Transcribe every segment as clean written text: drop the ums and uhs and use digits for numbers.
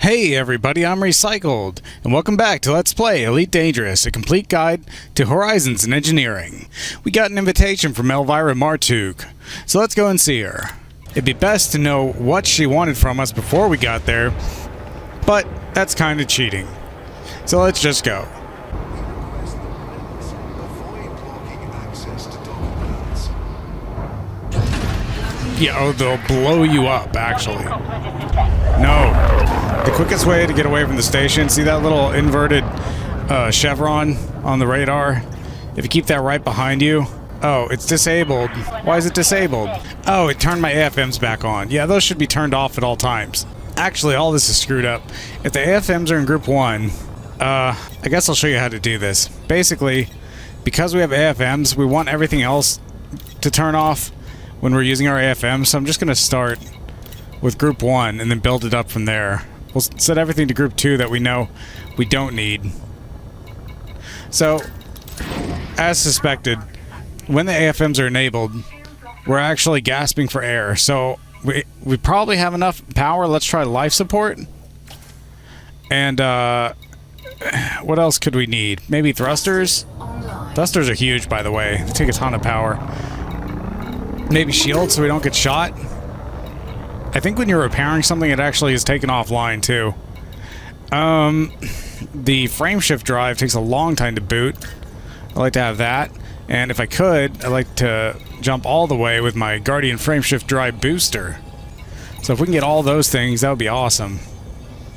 Hey everybody, I'm Recycled, and welcome back to Let's Play Elite Dangerous, a complete guide to horizons in engineering. We got an invitation from Elvira Martuuk, so let's go and see her. It'd be best to know what she wanted from us before we got there, but that's kind of cheating. So let's just go. Yeah, oh, they'll blow you up, actually. No. The quickest way to get away from the station, see that little inverted chevron on the radar? If you keep that right behind you... Oh, it's disabled. Why is it disabled? Oh, it turned my AFMs back on. Yeah, those should be turned off at all times. Actually, all this is screwed up. If the AFMs are in Group 1, I guess I'll show you how to do this. Basically, because we have AFMs, we want everything else to turn off when we're using our AFMs, so I'm just going to start with Group 1 and then build it up from there. We'll set everything to Group 2 that we know we don't need. So, as suspected, when the AFMs are enabled, we're actually gasping for air. So, we probably have enough power. Let's try life support. And, what else could we need? Maybe thrusters? Thrusters are huge, by the way. They take a ton of power. Maybe shields so we don't get shot. I think when you're repairing something, it actually is taken offline, too. The frameshift drive takes a long time to boot. I like to have that. And if I could, I'd like to jump all the way with my Guardian frameshift drive booster. So if we can get all those things, that would be awesome.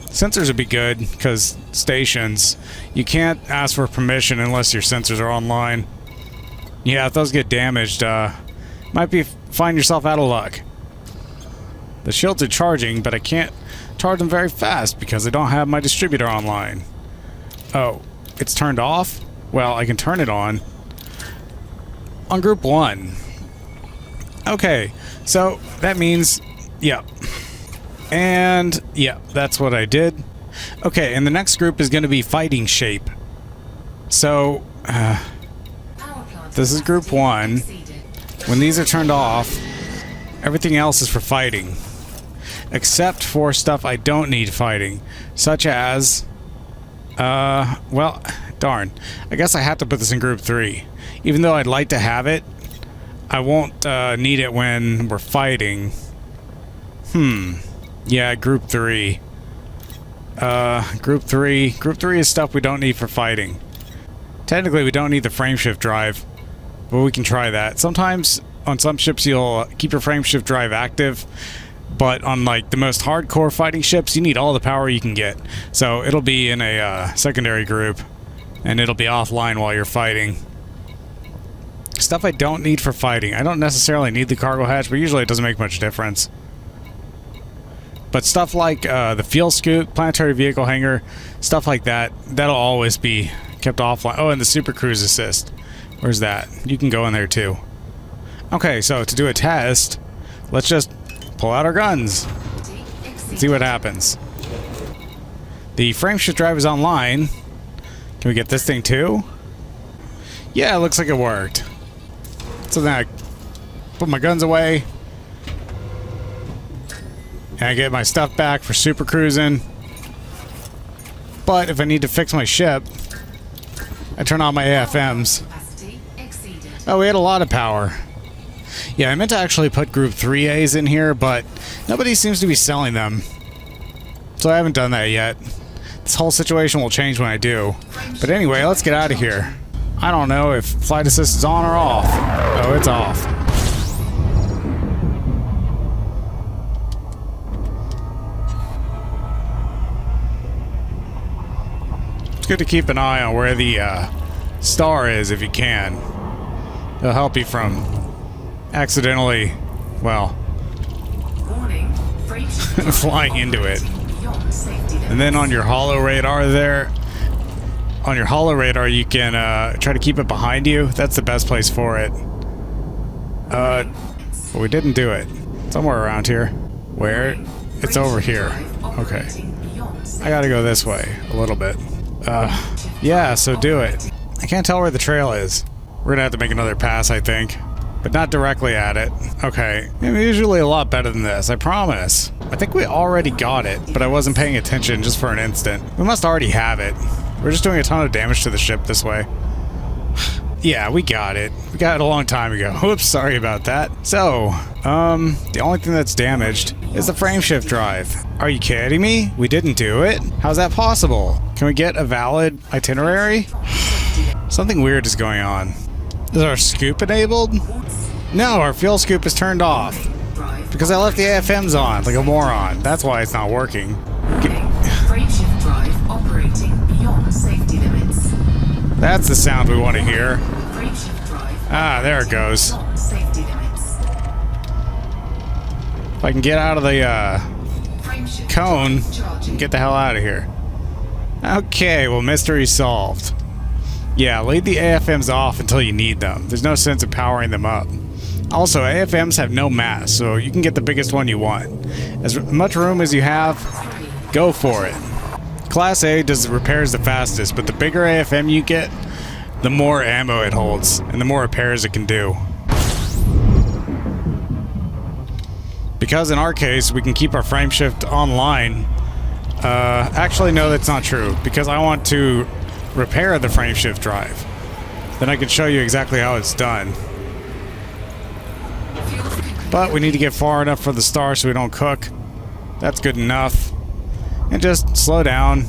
Sensors would be good, because stations, you can't ask for permission unless your sensors are online. Yeah, if those get damaged, find yourself out of luck. The shields are charging, but I can't charge them very fast because I don't have my distributor online. Oh, it's turned off? Well, I can turn it on. On Group 1. Okay, so that means, yep. And, yep, that's what I did. Okay, and the next group is going to be fighting shape. So, this is Group 1. When these are turned off, everything else is for fighting. Except for stuff I don't need fighting. Such as... well, darn. I guess I have to put this in Group 3. Even though I'd like to have it, I won't need it when we're fighting. Yeah, Group 3. Group 3. Group 3 is stuff we don't need for fighting. Technically, we don't need the frameshift drive. But we can try that. Sometimes, on some ships, you'll keep your frameshift drive active. But on, like, the most hardcore fighting ships, you need all the power you can get. So, it'll be in a secondary group. And it'll be offline while you're fighting. Stuff I don't need for fighting. I don't necessarily need the cargo hatch, but usually it doesn't make much difference. But stuff like the fuel scoop, planetary vehicle hangar, stuff like that, that'll always be kept offline. Oh, and the super cruise assist. Where's that? You can go in there too. Okay, so to do a test, let's just pull out our guns. See what happens. The frameshift drive is online. Can we get this thing too? Yeah, it looks like it worked. So then I put my guns away. And I get my stuff back for super cruising. But if I need to fix my ship, I turn on my AFMs. Oh, we had a lot of power. Yeah, I meant to actually put Group 3As in here, but nobody seems to be selling them. So I haven't done that yet. This whole situation will change when I do. But anyway, let's get out of here. I don't know if flight assist is on or off. Oh, it's off. It's good to keep an eye on where the star is if you can. It'll help you from accidentally, well, flying into it. And then on your holo radar there, on your holo radar you can try to keep it behind you. That's the best place for it. But we didn't do it. Somewhere around here. Where? It's over here. Okay. I gotta go this way a little bit. Yeah, so do it. I can't tell where the trail is. We're gonna have to make another pass, I think. but not directly at it. Okay, I'm usually a lot better than this, I promise. I think we already got it, but I wasn't paying attention just for an instant. We must already have it. We're just doing a ton of damage to the ship this way. Yeah, we got it. We got it a long time ago. Oops, sorry about that. So, the only thing that's damaged is the frameshift drive. Are you kidding me? We didn't do it? How's that possible? Can we get a valid itinerary? Something weird is going on. Is our scoop enabled? No, our fuel scoop is turned off. Because I left the AFMs on, like a moron. That's why it's not working. Frameshift drive operating beyond safety limits. That's the sound we want to hear. Ah, there it goes. If I can get out of the cone, get the hell out of here. Okay, well, mystery solved. Yeah, leave the AFMs off until you need them. There's no sense of powering them up. Also, AFMs have no mass, so you can get the biggest one you want. As much room as you have, go for it. Class A does repairs the fastest, but the bigger AFM you get, the more ammo it holds, and the more repairs it can do. Because in our case, we can keep our frameshift online. Actually, no, that's not true, because I want to repair the frameshift drive. Then I can show you exactly how it's done. But we need to get far enough for the star so we don't cook. That's good enough. And just slow down.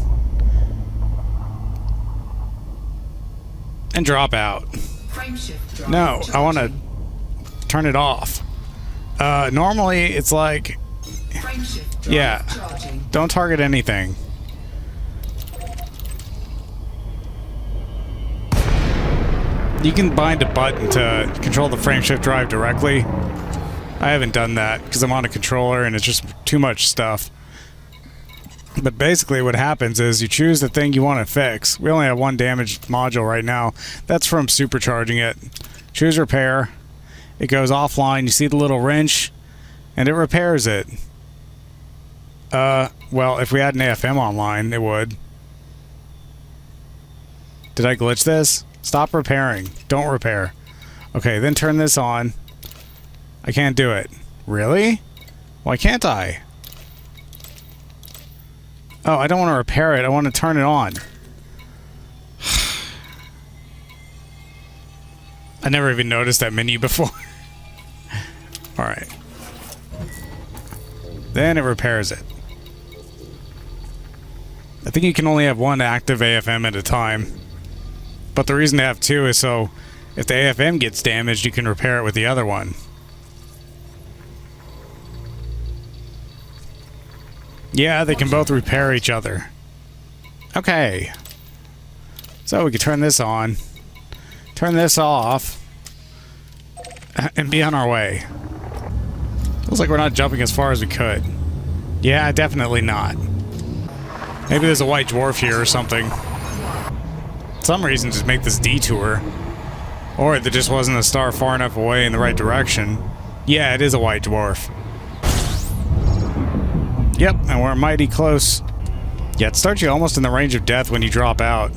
And drop out. No, I want to turn it off. Normally it's like... Yeah, don't target anything. You can bind a button to control the frameshift drive directly. I haven't done that because I'm on a controller and it's just too much stuff. But basically what happens is you choose the thing you want to fix. We only have one damaged module right now. That's from supercharging it. Choose repair. It goes offline. You see the little wrench and it repairs it. Well, if we had an AFM online, it would. Did I glitch this? Stop repairing. Don't repair. Okay, then turn this on. I can't do it. Really? Why can't I? Oh, I don't want to repair it. I want to turn it on. I never even noticed that menu before. Alright. Then it repairs it. I think you can only have one active AFM at a time. But the reason to have two is so if the AFM gets damaged, you can repair it with the other one. Yeah, they can both repair each other. Okay. So we can turn this on, turn this off, and be on our way. Looks like we're not jumping as far as we could. Yeah, definitely not. Maybe there's a white dwarf here or something. For some reason, just make this detour. Or there just wasn't a star far enough away in the right direction. Yeah, it is a white dwarf. Yep, and we're mighty close. Yeah, it starts you almost in the range of death when you drop out.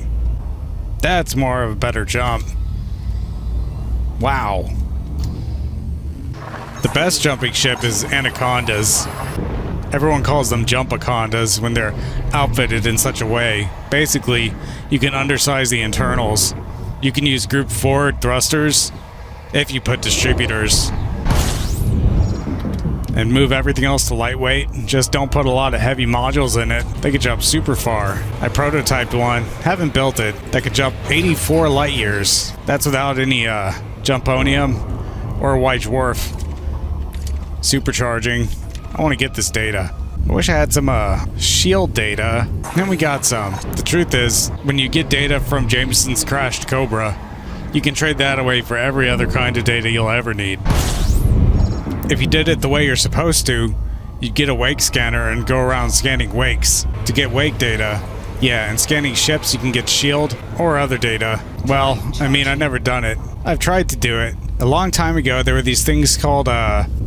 That's more of a better jump. Wow. The best jumping ship is Anacondas. Everyone calls them Jumpacondas when they're outfitted in such a way. Basically, you can undersize the internals. You can use group forward thrusters if you put distributors. And move everything else to lightweight. Just don't put a lot of heavy modules in it. They could jump super far. I prototyped one, haven't built it, that could jump 84 light years. That's without any Jumponium or white dwarf supercharging. I want to get this data. I wish I had some shield data. Then we got some. The truth is, when you get data from Jameson's crashed Cobra, you can trade that away for every other kind of data you'll ever need. If you did it the way you're supposed to, you'd get a wake scanner and go around scanning wakes to get wake data. Yeah, and scanning ships you can get shield or other data. Well, I mean, I've never done it. I've tried to do it. A long time ago, there were these things called,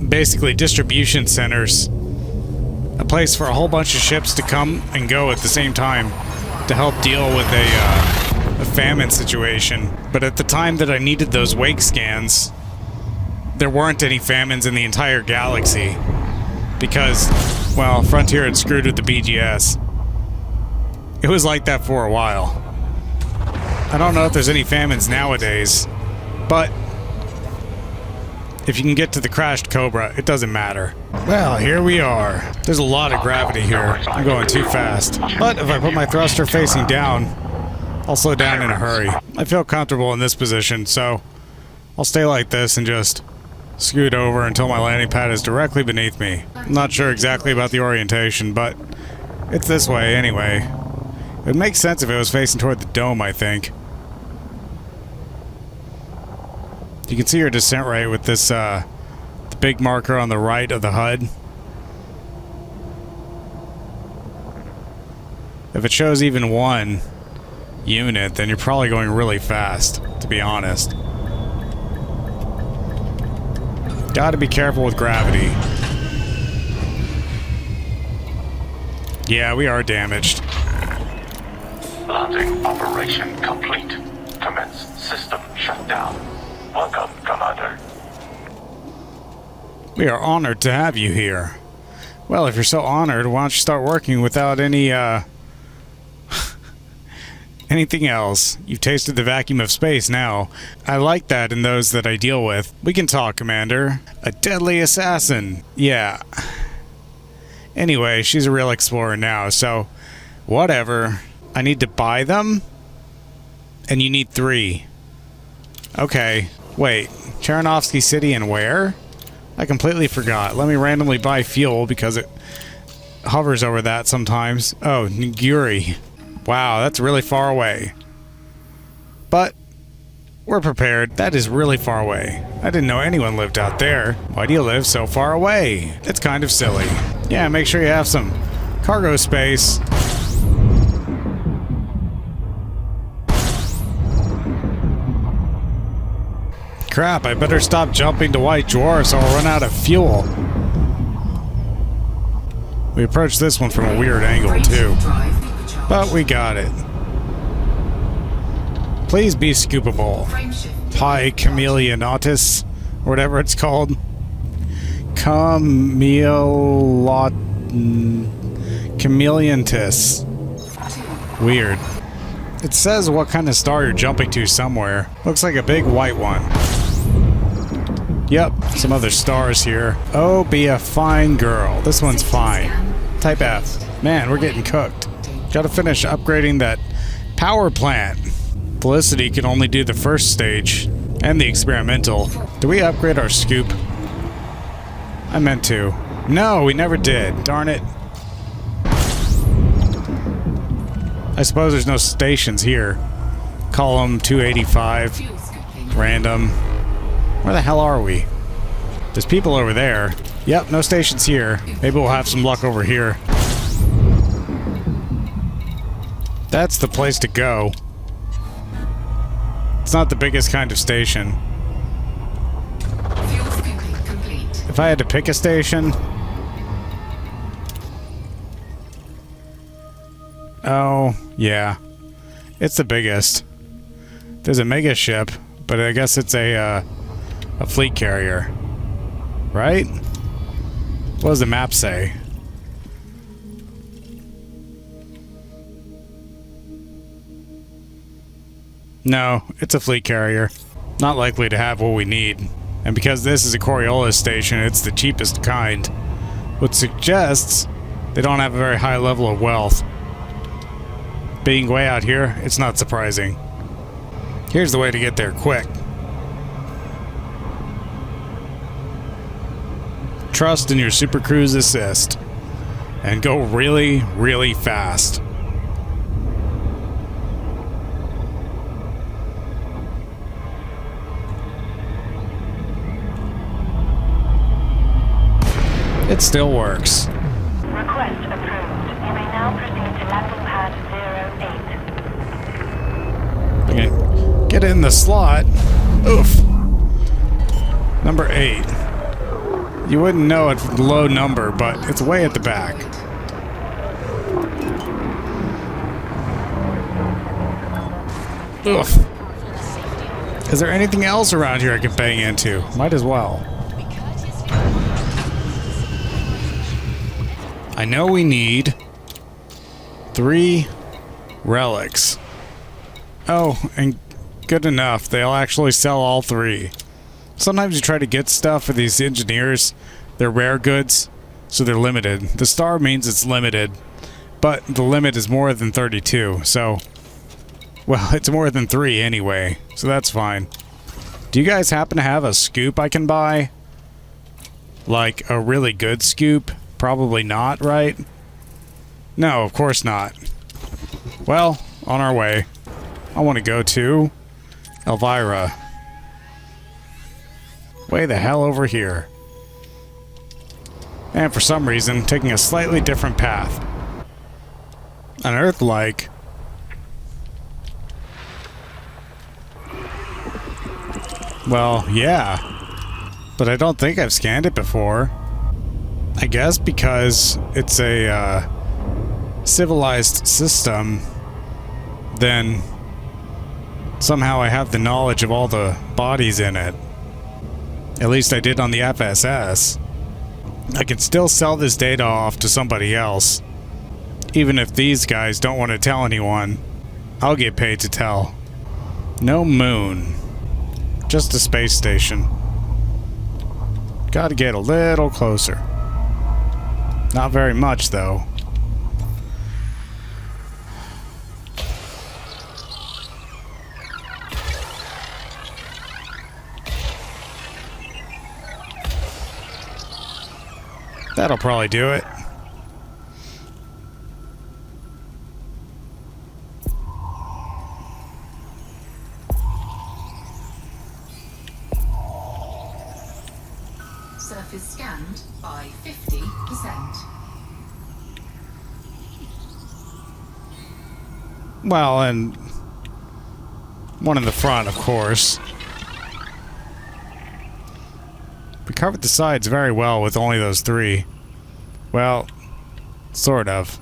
basically distribution centers. A place for a whole bunch of ships to come and go at the same time to help deal with a famine situation. But at the time that I needed those wake scans, there weren't any famines in the entire galaxy. Because, well, Frontier had screwed with the BGS. It was like that for a while. I don't know if there's any famines nowadays, but if you can get to the crashed Cobra, it doesn't matter. Well, here we are. There's a lot of gravity here. I'm going too fast. But if I put my thruster facing down, I'll slow down in a hurry. I feel comfortable in this position, so I'll stay like this and just scoot over until my landing pad is directly beneath me. I'm not sure exactly about the orientation, but it's this way anyway. It would make sense if it was facing toward the dome, I think. You can see your descent rate with this, the big marker on the right of the HUD. If it shows even 1 unit, then you're probably going really fast, to be honest. Gotta be careful with gravity. Yeah, we are damaged. Landing operation complete. Commence system shutdown. Welcome, Commander. We are honored to have you here. Well, if you're so honored, why don't you start working without any, anything else? You've tasted the vacuum of space now. I like that in those that I deal with. We can talk, Commander. A deadly assassin. Yeah. Anyway, she's a real explorer now, so whatever. I need to buy them? And you need 3. Okay. Wait. Chernofsky City and where? I completely forgot. Let me randomly buy fuel because it hovers over that sometimes. Oh, Ngurii. Wow, that's really far away. But we're prepared. That is really far away. I didn't know anyone lived out there. Why do you live so far away? It's kind of silly. Yeah, make sure you have some cargo space. Crap, I better stop jumping to white dwarfs or I'll run out of fuel. We approached this one from a weird angle too. But we got it. Please be scoopable. Pi Chameleonatus, or whatever it's called. Chameleontis. Weird. It says what kind of star you're jumping to somewhere. Looks like a big white one. Yep, some other stars here. Oh, be a fine girl. This one's fine. Type F. Man, we're getting cooked. Gotta finish upgrading that power plant. Felicity can only do the first stage and the experimental. Do we upgrade our scoop? I meant to. No, we never did. Darn it. I suppose there's no stations here. Column 285. Random. Where the hell are we? There's people over there. Yep, no stations here. Maybe we'll have some luck over here. That's the place to go. It's not the biggest kind of station. If I had to pick a station... Oh, yeah. It's the biggest. There's a mega ship, but I guess it's a fleet carrier. Right? What does the map say? No, it's a fleet carrier. Not likely to have what we need. And because this is a Coriolis station, it's the cheapest kind. Which suggests they don't have a very high level of wealth. Being way out here, it's not surprising. Here's the way to get there quick. Trust in your Super Cruise assist. And go really, really fast. It still works. Request approved. You may now proceed to landing pad 08. Okay. Get in the slot. Oof. Number 8. You wouldn't know it's a low number, but it's way at the back. Oof. Is there anything else around here I can bang into? Might as well. I know we need 3 relics. Oh, and good enough. They'll actually sell all 3. Sometimes you try to get stuff for these engineers. They're rare goods, so they're limited. The star means it's limited, but the limit is more than 32, so... Well, it's more than 3 anyway, so that's fine. Do you guys happen to have a scoop I can buy? Like, a really good scoop? Probably not, right? No, of course not. Well, on our way. I want to go to... Elvira. Way the hell over here. And for some reason, taking a slightly different path. Unearth-like. Well, yeah. But I don't think I've scanned it before. I guess because it's a civilized system, then somehow I have the knowledge of all the bodies in it. At least I did on the FSS. I can still sell this data off to somebody else. Even if these guys don't want to tell anyone, I'll get paid to tell. No moon. Just a space station. Gotta get a little closer. Not very much, though. That'll probably do it. Surface scanned by 50%. Well, and one in the front, of course. We covered the sides very well with only those 3. Well, sort of.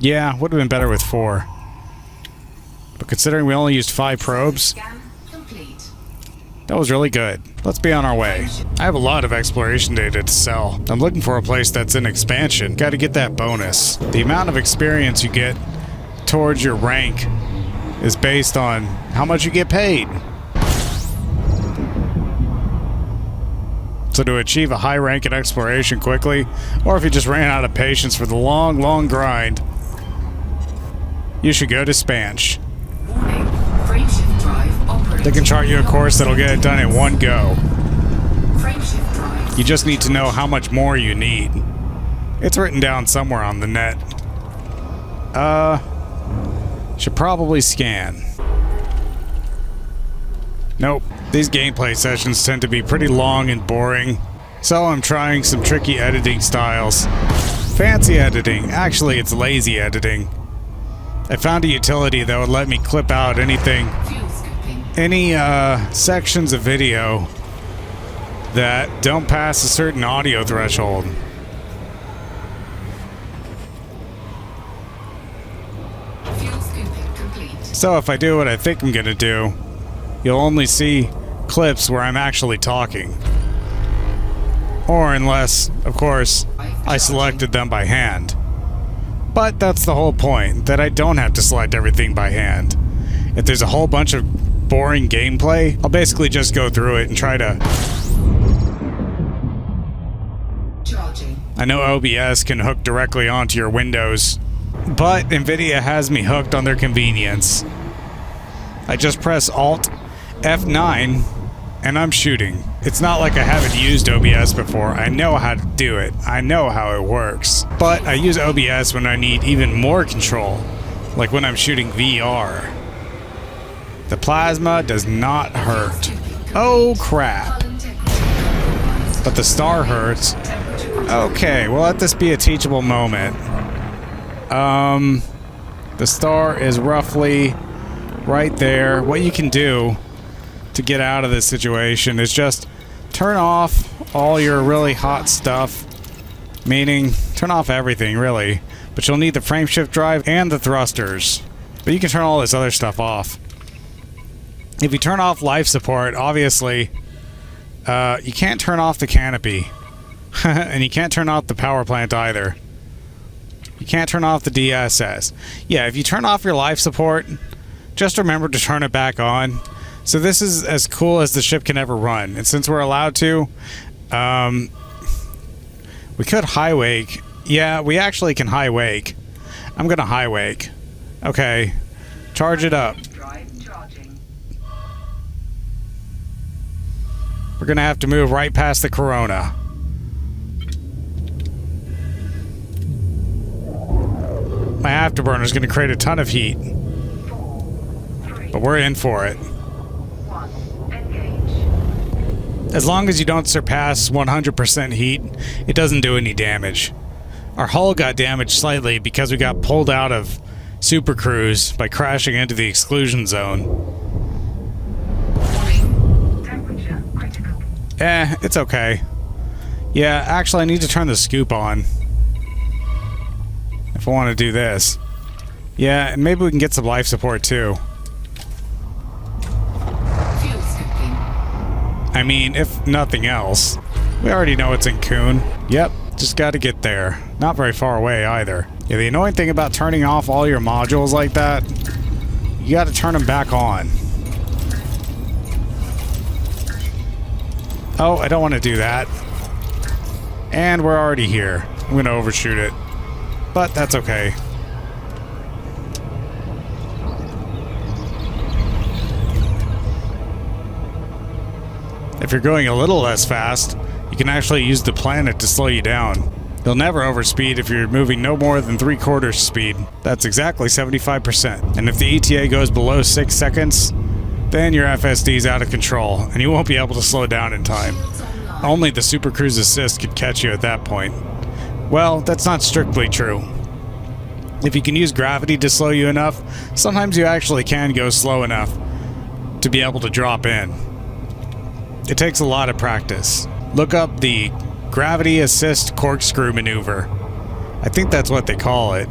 Yeah, would have been better with 4. But considering we only used 5 probes, Scan complete. that was really good. Let's be on our way. I have a lot of exploration data to sell. I'm looking for a place that's in expansion. Gotta get that bonus. The amount of experience you get towards your rank is based on how much you get paid. So to achieve a high rank in exploration quickly, or if you just ran out of patience for the long, long grind, you should go to Spanch. Warning. Frameshift drive operating. They can chart you a course that'll get it done in one go. Frameshift drive. You just need to know how much more you need. It's written down somewhere on the net. Should probably scan. Nope. These gameplay sessions tend to be pretty long and boring, so I'm trying some tricky editing styles. Fancy editing. Actually, it's lazy editing. I found a utility that would let me clip out anything, Fuel scooping. any sections of video that don't pass a certain audio threshold. Fuel scooping complete. So if I do what I think I'm gonna do, you'll only see clips where I'm actually talking. Or unless, of course, I selected them by hand. But that's the whole point, that I don't have to select everything by hand. If there's a whole bunch of boring gameplay, I'll basically just go through it and try to... Charging. I know OBS can hook directly onto your Windows, but NVIDIA has me hooked on their convenience. I just press Alt F9 and I'm shooting. It's not like I haven't used OBS before. I know how to do it. I know how it works. But I use OBS when I need even more control, like when I'm shooting VR. The plasma does not hurt. Oh crap. But the star hurts. Okay, well let this be a teachable moment. The star is roughly right there. What you can do to get out of this situation is just turn off all your really hot stuff. Meaning, turn off everything, really. But you'll need the frameshift drive and the thrusters. But you can turn all this other stuff off. if you turn off life support, obviously, you can't turn off the canopy. And you can't turn off the power plant either. You can't turn off the DSS. Yeah, if you turn off your life support, just remember to turn it back on. So this is as cool as the ship can ever run. And since we're allowed to, we could high wake. Yeah, we actually can high wake. I'm gonna high wake. Okay. Charge it up. We're gonna have to move right past the Corona. My afterburner's gonna create a ton of heat. But we're in for it. As long as you don't surpass 100% heat, it doesn't do any damage. Our hull got damaged slightly because we got pulled out of Super Cruise by crashing into the exclusion zone. It's okay. Yeah, actually I need to turn the scoop on if I want to do this. Yeah, and maybe we can get some life support too. I mean, if nothing else. We already know it's in Kun. Yep, just gotta get there. Not very far away either. Yeah, the annoying thing about turning off all your modules like that, you gotta turn them back on. Oh, I don't want to do that. And we're already here. I'm gonna overshoot it. But that's okay. If you're going a little less fast, you can actually use the planet to slow you down. You'll never overspeed if you're moving no more than 3/4 speed. That's exactly 75%. And if the ETA goes below 6 seconds, then your FSD is out of control, and you won't be able to slow down in time. Only the Super Cruise Assist could catch you at that point. Well, that's not strictly true. If you can use gravity to slow you enough, sometimes you actually can go slow enough to be able to drop in. It takes a lot of practice. Look up the Gravity Assist Corkscrew Maneuver. I think that's what they call it.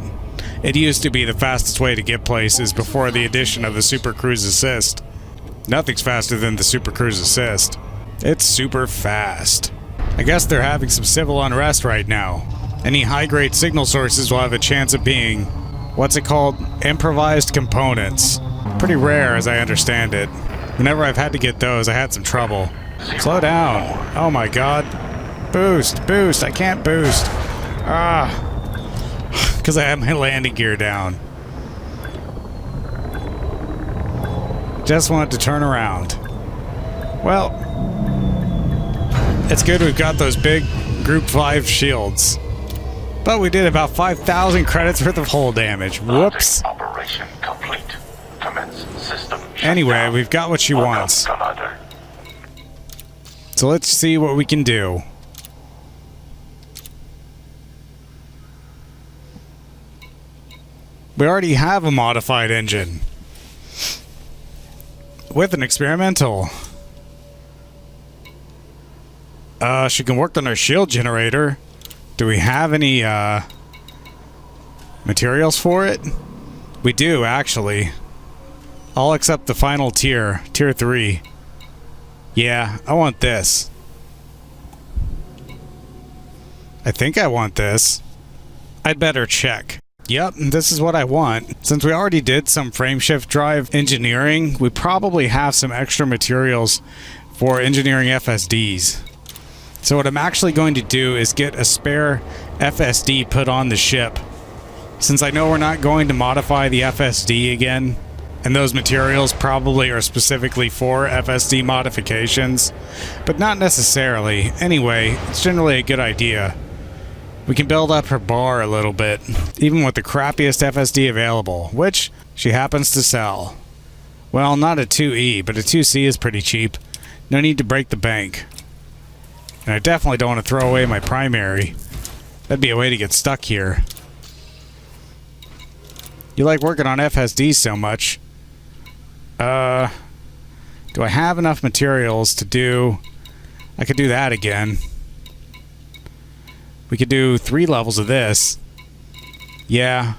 It used to be the fastest way to get places before the addition of the Super Cruise Assist. Nothing's faster than the Super Cruise Assist. It's super fast. I guess they're having some civil unrest right now. Any high-grade signal sources will have a chance of being, what's it called? Improvised components. Pretty rare as I understand it. Whenever I've had to get those, I had some trouble. Slow down. Oh my god. Boost, boost, I can't boost. Because I have my landing gear down. Just wanted to turn around. Well, it's good we've got those big Group 5 shields. But we did about 5,000 credits worth of hull damage. Whoops. Operation complete. Commence system Anyway, shutdown. we've got what she wants. Commander. So let's see what we can do. We already have a modified engine. With an experimental. She can work on our shield generator. Do we have any, materials for it? We do, actually. All except the final tier. Tier 3. Yeah, I want this. I think I want this. I'd better check. Yep, this is what I want. Since we already did some frameshift drive engineering, we probably have some extra materials for engineering FSDs. So what I'm actually going to do is get a spare FSD put on the ship. Since I know we're not going to modify the FSD again, and those materials probably are specifically for FSD modifications, but not necessarily. Anyway, it's generally a good idea. We can build up her bar a little bit, even with the crappiest FSD available, which she happens to sell. Well, not a 2E, but a 2C is pretty cheap. No need to break the bank. And I definitely don't want to throw away my primary. That'd be a way to get stuck here. You like working on FSDs so much. Do I have enough materials to do... I could do that again. We could do 3 levels of this. Yeah.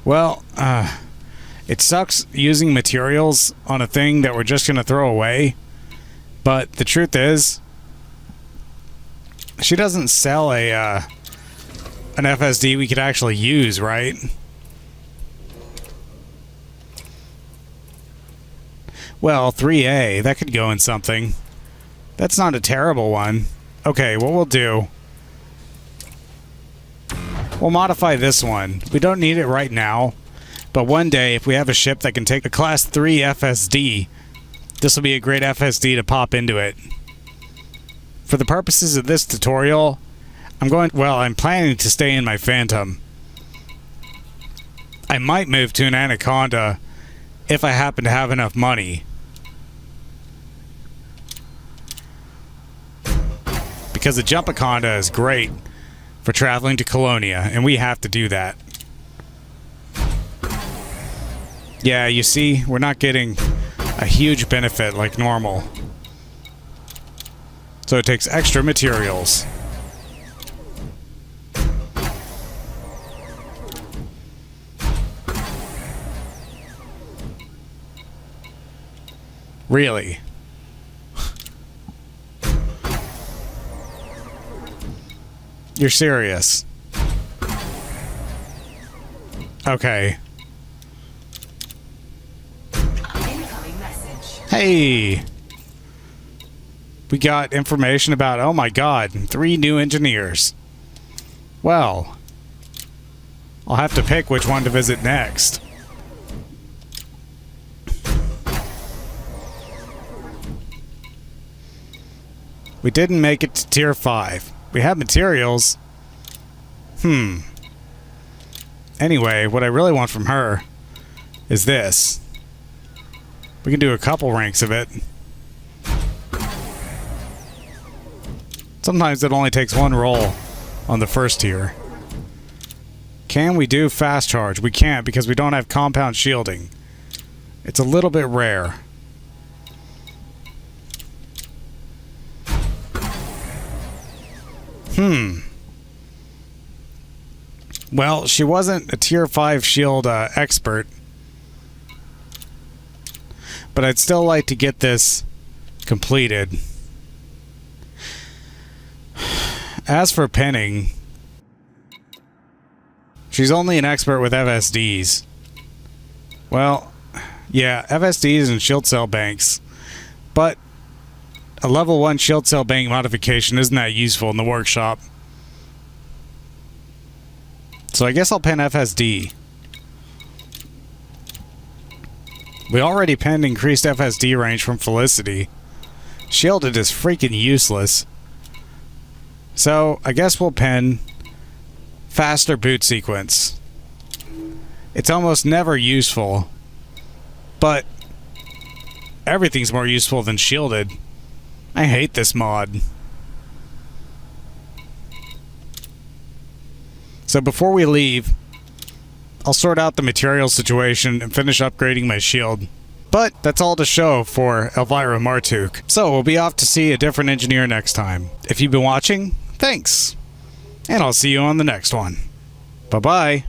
Well, it sucks using materials on a thing that we're just going to throw away. But the truth is, she doesn't sell an FSD we could actually use, right? Well, 3A, that could go in something. That's not a terrible one. Okay, what we'll do... we'll modify this one. We don't need it right now, but one day, if we have a ship that can take a Class 3 FSD, this will be a great FSD to pop into it. For the purposes of this tutorial, I'm planning to stay in my Phantom. I might move to an Anaconda if I happen to have enough money. Because the Jumpaconda is great for traveling to Colonia, and we have to do that. Yeah, you see, we're not getting a huge benefit like normal. So it takes extra materials. Really? You're serious? Okay. Incoming message. Hey! We got information about, oh my god, 3 new engineers. Well, I'll have to pick which one to visit next. We didn't make it to Tier 5. We have materials. Anyway, what I really want from her is this. We can do a couple ranks of it. Sometimes it only takes one roll on the first tier. Can we do fast charge? We can't because we don't have compound shielding. It's a little bit rare. Well, she wasn't a Tier 5 shield expert. But I'd still like to get this completed. As for pinning, she's only an expert with FSDs. Well, yeah, FSDs and shield cell banks. But a level 1 shield cell bank modification isn't that useful in the workshop. So I guess I'll pin FSD. We already pinned increased FSD range from Felicity. Shielded is freaking useless. So I guess we'll pin faster boot sequence. It's almost never useful, but everything's more useful than shielded. I hate this mod. So before we leave, I'll sort out the material situation and finish upgrading my shield. But that's all to show for Elvira Martuuk. So we'll be off to see a different engineer next time. If you've been watching, thanks. And I'll see you on the next one. Bye-bye.